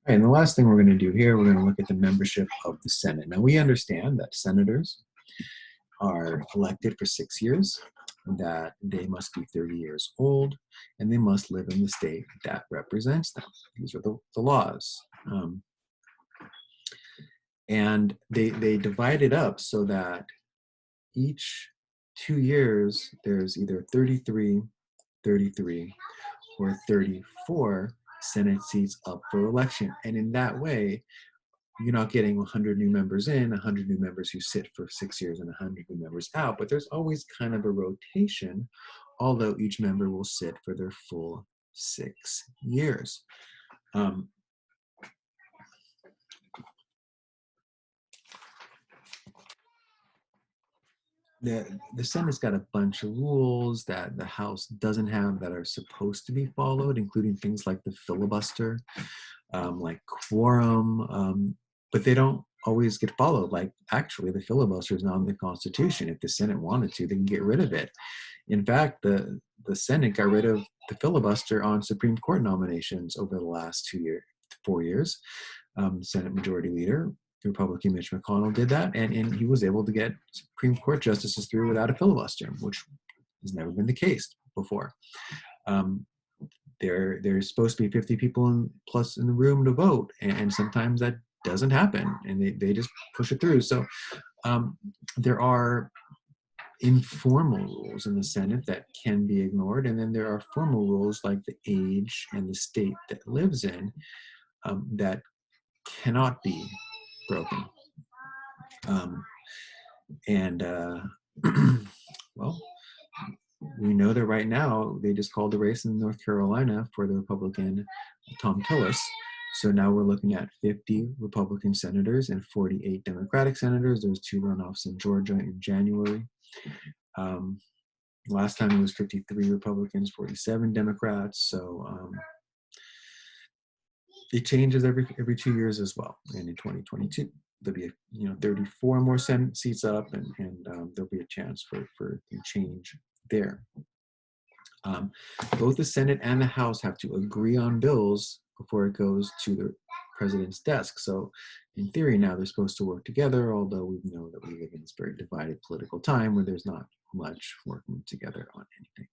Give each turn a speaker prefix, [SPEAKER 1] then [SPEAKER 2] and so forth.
[SPEAKER 1] All right, and the last thing we're going to do here, we're going to look at the membership of the Senate. Now, we understand that senators are elected for 6 years, that they must be 30 years old, and they must live in the state that represents them. These are the laws. And they divide it up so that each 2 years, there's either 33, 33, or 34 Senate seats up for election. And in that way, you're not getting 100 new members in, 100 new members who sit for 6 years, and 100 new members out. But there's always kind of a rotation, although each member will sit for their full 6 years. The Senate's got a bunch of rules that the House doesn't have that are supposed to be followed, including things like the filibuster, like quorum, but they don't always get followed. Like, actually, the filibuster is not in the Constitution. If the Senate wanted to, they can get rid of it. In fact, the Senate got rid of the filibuster on Supreme Court nominations over the last 4 years. Senate Majority Leader, Republican Mitch McConnell, did that, and he was able to get Supreme Court justices through without a filibuster, which has never been the case before. There's supposed to be 50 people plus in the room to vote, and sometimes that doesn't happen, and they just push it through. So there are informal rules in the Senate that can be ignored, and then there are formal rules like the age and the state that lives in that cannot be broken. Well, we know that right now they just called the race in North Carolina for the Republican Thom Tillis. So now we're looking at 50 Republican senators and 48 Democratic senators. There's 2 runoffs in Georgia in January. Last time it was 53 Republicans, 47 Democrats. So it changes every 2 years as well. And in 2022, there'll be 34 more Senate seats up, and there'll be a chance for change there. Both the Senate and the House have to agree on bills before it goes to the president's desk. So in theory now they're supposed to work together, although we know that we live in this very divided political time where there's not much working together on anything.